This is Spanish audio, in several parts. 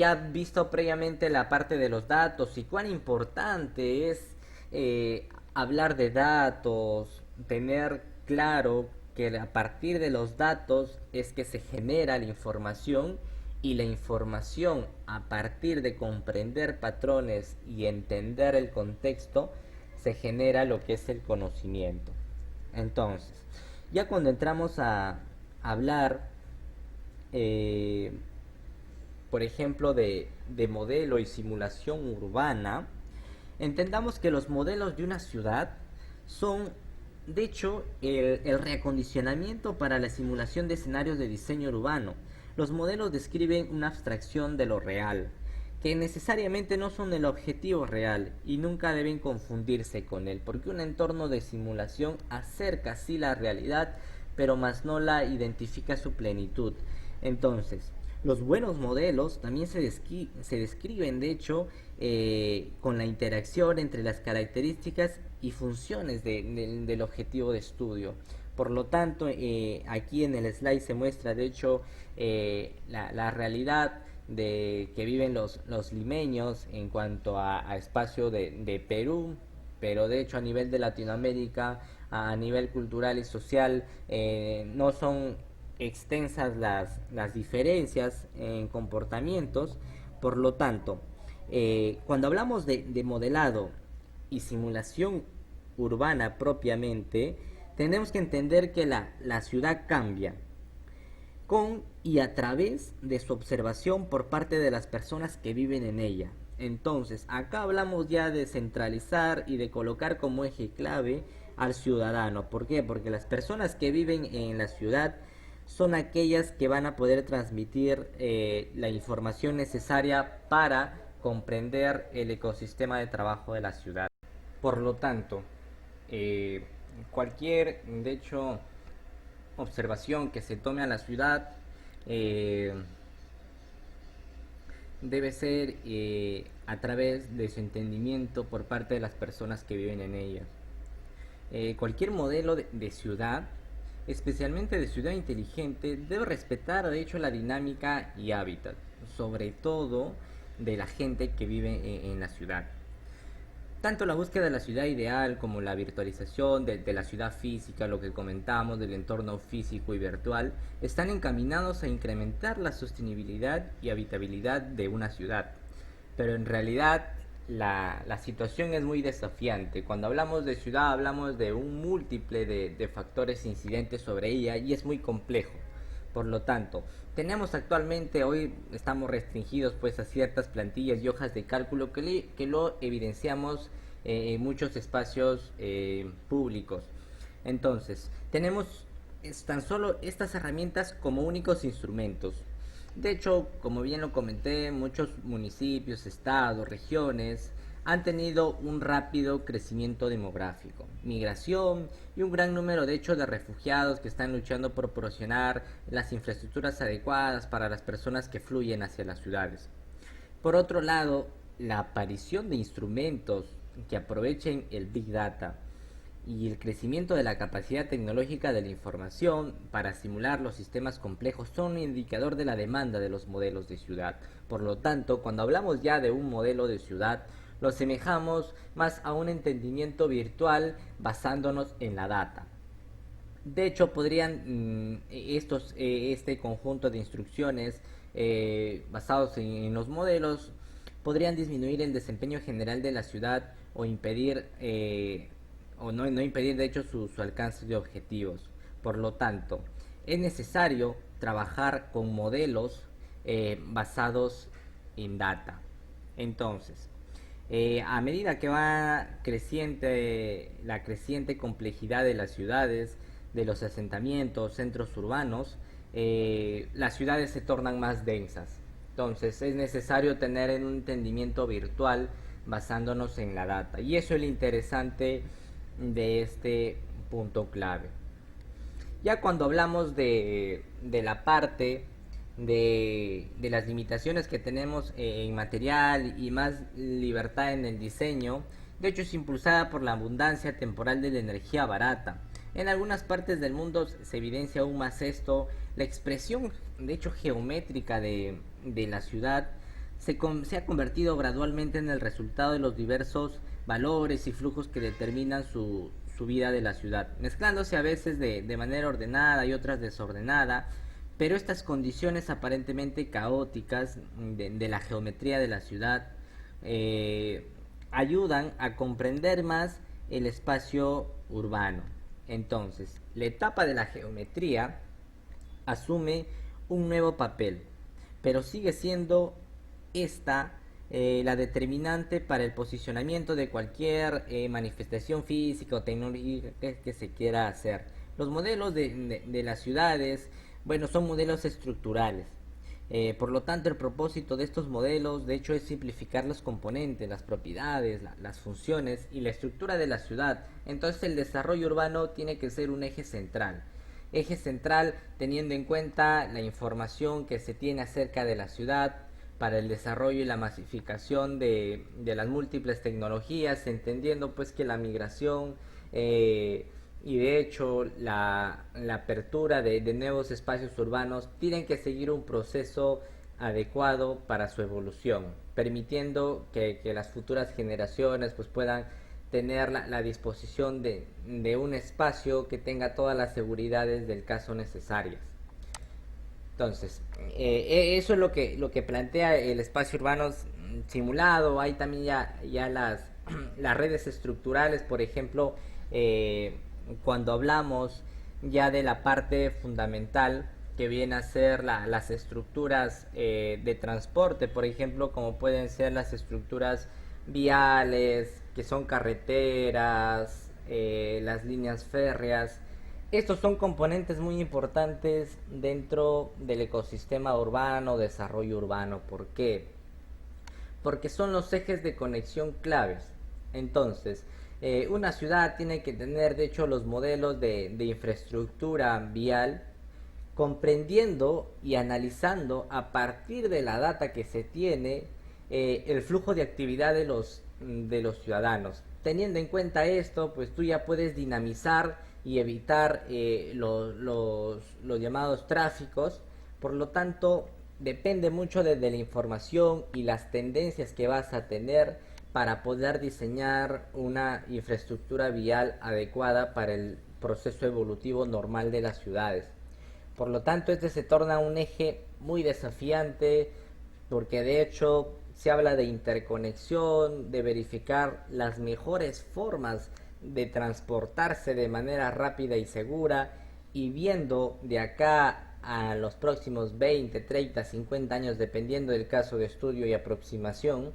ya visto previamente la parte de los datos y cuán importante es hablar de datos, tener claro que a partir de los datos es que se genera la información y la información a partir de comprender patrones y entender el contexto se genera lo que es el conocimiento. Entonces, ya cuando entramos a hablar eh, por ejemplo, de modelo y simulación urbana, entendamos que los modelos de una ciudad son, de hecho, el reacondicionamiento para la simulación de escenarios de diseño urbano. Los modelos describen una abstracción de lo real, que necesariamente no son el objetivo real y nunca deben confundirse con él, porque un entorno de simulación acerca sí la realidad, pero más no la identifica su plenitud. Entonces, los buenos modelos también se describen, de hecho, con la interacción entre las características y funciones del objetivo de estudio. Por lo tanto, aquí en el slide se muestra, de hecho, la realidad que viven los limeños en cuanto a espacio de Perú, pero de hecho a nivel de Latinoamérica, a nivel cultural y social, no son extensas las diferencias en comportamientos. Por lo tanto, cuando hablamos de modelado y simulación urbana propiamente, tenemos que entender que la ciudad cambia con y a través de su observación por parte de las personas que viven en ella. Entonces, acá hablamos ya de centralizar y de colocar como eje clave al ciudadano. ¿Por qué? Porque las personas que viven en la ciudad son aquellas que van a poder transmitir la información necesaria para comprender el ecosistema de trabajo de la ciudad. Por lo tanto, eh, cualquier, de hecho, observación que se tome a la ciudad eh, debe ser a través de su entendimiento por parte de las personas que viven en ella. Cualquier modelo de ciudad, especialmente de ciudad inteligente, debe respetar de hecho la dinámica y hábitat, sobre todo de la gente que vive en la ciudad. Tanto la búsqueda de la ciudad ideal como la virtualización de la ciudad física, lo que comentamos del entorno físico y virtual, están encaminados a incrementar la sostenibilidad y habitabilidad de una ciudad. Pero en realidad la situación es muy desafiante. Cuando hablamos de ciudad hablamos de un múltiple de factores incidentes sobre ella y es muy complejo. Por lo tanto, tenemos actualmente, hoy estamos restringidos pues a ciertas plantillas y hojas de cálculo que lo evidenciamos en muchos espacios públicos. Entonces, tenemos tan solo estas herramientas como únicos instrumentos. De hecho, como bien lo comenté, muchos municipios, estados, regiones han tenido un rápido crecimiento demográfico, migración y un gran número de hecho de refugiados que están luchando por proporcionar las infraestructuras adecuadas para las personas que fluyen hacia las ciudades. Por otro lado, la aparición de instrumentos que aprovechen el Big Data y el crecimiento de la capacidad tecnológica de la información para simular los sistemas complejos son un indicador de la demanda de los modelos de ciudad. Por lo tanto, cuando hablamos ya de un modelo de ciudad, lo asemejamos más a un entendimiento virtual basándonos en la data. De hecho, podrían este conjunto de instrucciones basados en los modelos podrían disminuir el desempeño general de la ciudad o impedir no impedir de hecho su alcance de objetivos. Por lo tanto, es necesario trabajar con modelos basados en data. Entonces, a medida que va creciente la creciente complejidad de las ciudades, de los asentamientos, centros urbanos, las ciudades se tornan más densas. Entonces es necesario tener un entendimiento virtual basándonos en la data. Y eso es lo interesante de este punto clave. Ya cuando hablamos de la parte de las limitaciones que tenemos en material y más libertad en el diseño, de hecho es impulsada por la abundancia temporal de la energía barata. En algunas partes del mundo se evidencia aún más esto, la expresión de hecho geométrica de la ciudad se ha convertido gradualmente en el resultado de los diversos valores y flujos que determinan su vida de la ciudad, mezclándose a veces de manera ordenada y otras desordenada, pero estas condiciones aparentemente caóticas de la geometría de la ciudad eh, ayudan a comprender más el espacio urbano. Entonces, la etapa de la geometría asume un nuevo papel, pero sigue siendo esta la determinante para el posicionamiento de cualquier manifestación física o tecnológica que se quiera hacer. Los modelos de las ciudades, bueno, son modelos estructurales. Por lo tanto, el propósito de estos modelos, de hecho, es simplificar los componentes, las propiedades, las funciones y la estructura de la ciudad. Entonces, el desarrollo urbano tiene que ser un eje central teniendo en cuenta la información que se tiene acerca de la ciudad para el desarrollo y la masificación de las múltiples tecnologías, entendiendo pues que la migración y de hecho la apertura de nuevos espacios urbanos tienen que seguir un proceso adecuado para su evolución, permitiendo que las futuras generaciones pues puedan tener la disposición de un espacio que tenga todas las seguridades del caso necesarias. Entonces, eso es lo que plantea el espacio urbano simulado. Hay también ya las redes estructurales, por ejemplo, cuando hablamos ya de la parte fundamental que viene a ser las estructuras de transporte, por ejemplo, como pueden ser las estructuras viales, que son carreteras, las líneas férreas. Estos son componentes muy importantes dentro del ecosistema urbano, desarrollo urbano. ¿Por qué? Porque son los ejes de conexión claves. Entonces, una ciudad tiene que tener, de hecho, los modelos de infraestructura vial, comprendiendo y analizando a partir de la data que se tiene el flujo de actividad de los ciudadanos. Teniendo en cuenta esto, pues tú ya puedes dinamizar y evitar los llamados tráficos. Por lo tanto, depende mucho de la información y las tendencias que vas a tener para poder diseñar una infraestructura vial adecuada para el proceso evolutivo normal de las ciudades. Por lo tanto, este se torna un eje muy desafiante porque de hecho se habla de interconexión, de verificar las mejores formas de transportarse de manera rápida y segura y viendo de acá a los próximos 20, 30, 50 años, dependiendo del caso de estudio y aproximación,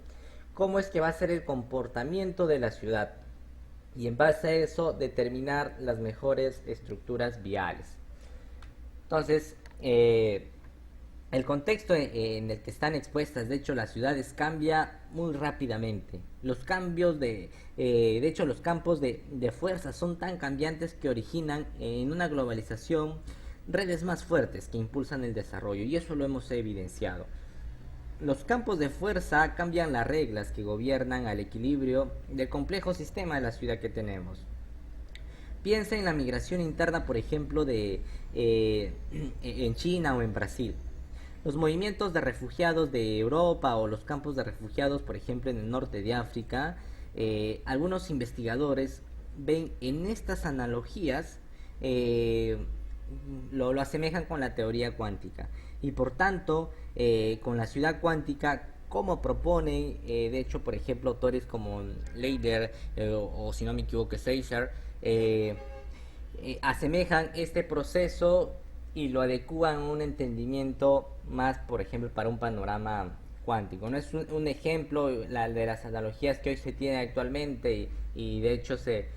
cómo es que va a ser el comportamiento de la ciudad y en base a eso determinar las mejores estructuras viales. Entonces, el contexto en el que están expuestas, de hecho, las ciudades cambia muy rápidamente. Los cambios de hecho, los campos de fuerza son tan cambiantes que originan en una globalización redes más fuertes que impulsan el desarrollo y eso lo hemos evidenciado. Los campos de fuerza cambian las reglas que gobiernan al equilibrio del complejo sistema de la ciudad que tenemos. Piensa en la migración interna, por ejemplo, en China o en Brasil. Los movimientos de refugiados de Europa o los campos de refugiados, por ejemplo, en el norte de África, algunos investigadores ven en estas analogías, lo asemejan con la teoría cuántica. Y por tanto, con la ciudad cuántica, como proponen, de hecho, por ejemplo, autores como Leider o si no me equivoco, Seisser, asemejan este proceso y lo adecúan a un entendimiento más, por ejemplo, para un panorama cuántico. No es un ejemplo de las analogías que hoy se tiene actualmente y de hecho se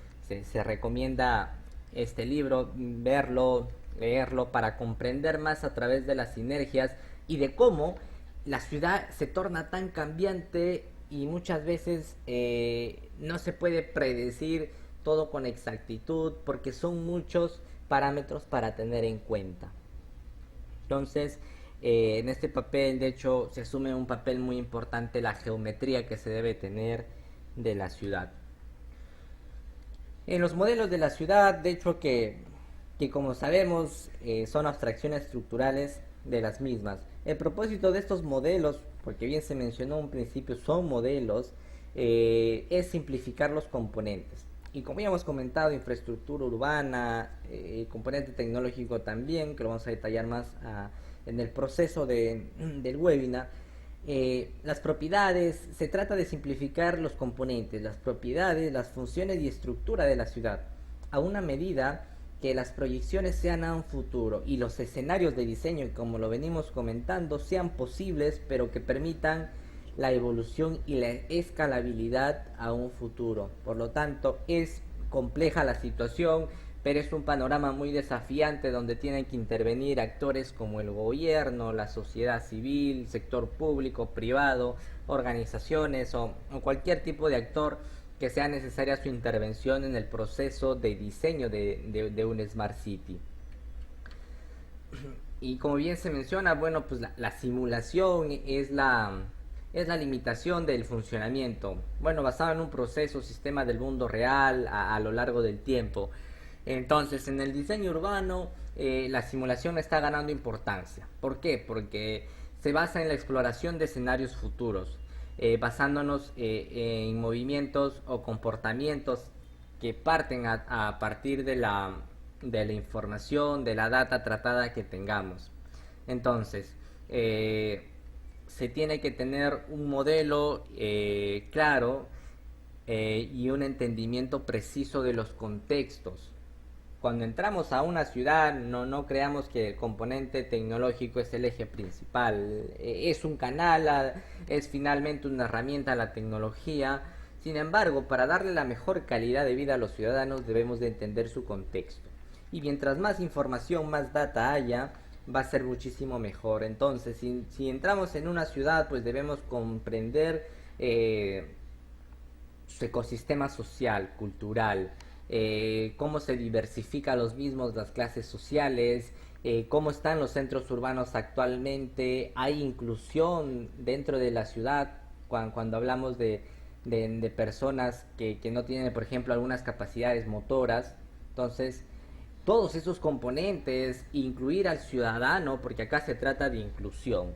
recomienda este libro, verlo, leerlo para comprender más a través de las sinergias y de cómo la ciudad se torna tan cambiante y muchas veces no se puede predecir todo con exactitud porque son muchos parámetros para tener en cuenta. Entonces, en este papel, de hecho, se asume un papel muy importante la geometría que se debe tener de la ciudad. En los modelos de la ciudad, de hecho, que que como sabemos son abstracciones estructurales de las mismas. El propósito de estos modelos, porque bien se mencionó en un principio, son modelos, es simplificar los componentes. Y como ya hemos comentado, infraestructura urbana, componente tecnológico también, que lo vamos a detallar más en el proceso del webinar. Las propiedades, se trata de simplificar los componentes, las propiedades, las funciones y estructura de la ciudad, a una medida que las proyecciones sean a un futuro y los escenarios de diseño, como lo venimos comentando, sean posibles, pero que permitan la evolución y la escalabilidad a un futuro. Por lo tanto, es compleja la situación, pero es un panorama muy desafiante donde tienen que intervenir actores como el gobierno, la sociedad civil, sector público, privado, organizaciones o cualquier tipo de actor que sea necesaria su intervención en el proceso de diseño de un Smart City. Y como bien se menciona, bueno, pues la simulación es la limitación del funcionamiento, bueno, basado en un proceso, sistema del mundo real a lo largo del tiempo. Entonces, en el diseño urbano, la simulación está ganando importancia. ¿Por qué? Porque se basa en la exploración de escenarios futuros, basándonos en movimientos o comportamientos que parten a partir de la información, de la data tratada que tengamos. Entonces, se tiene que tener un modelo claro y un entendimiento preciso de los contextos. Cuando entramos a una ciudad, no creamos que el componente tecnológico es el eje principal. Es un canal, es finalmente una herramienta a la tecnología. Sin embargo, para darle la mejor calidad de vida a los ciudadanos debemos de entender su contexto. Y mientras más información, más data haya, va a ser muchísimo mejor. Entonces, si entramos en una ciudad, pues debemos comprender su ecosistema social, cultural, cómo se diversifican los mismos, las clases sociales, cómo están los centros urbanos actualmente, hay inclusión dentro de la ciudad cuando hablamos de personas que no tienen, por ejemplo, algunas capacidades motoras. Entonces, todos esos componentes, incluir al ciudadano, porque acá se trata de inclusión.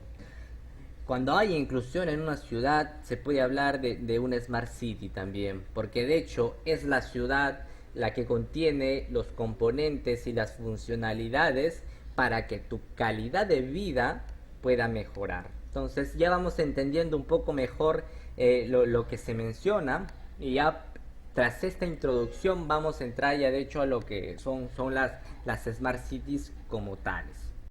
Cuando hay inclusión en una ciudad, se puede hablar de una Smart City también, porque de hecho es la ciudad la que contiene los componentes y las funcionalidades para que tu calidad de vida pueda mejorar. Entonces ya vamos entendiendo un poco mejor lo que se menciona y ya tras esta introducción vamos a entrar ya de hecho a lo que son las Smart Cities como tales.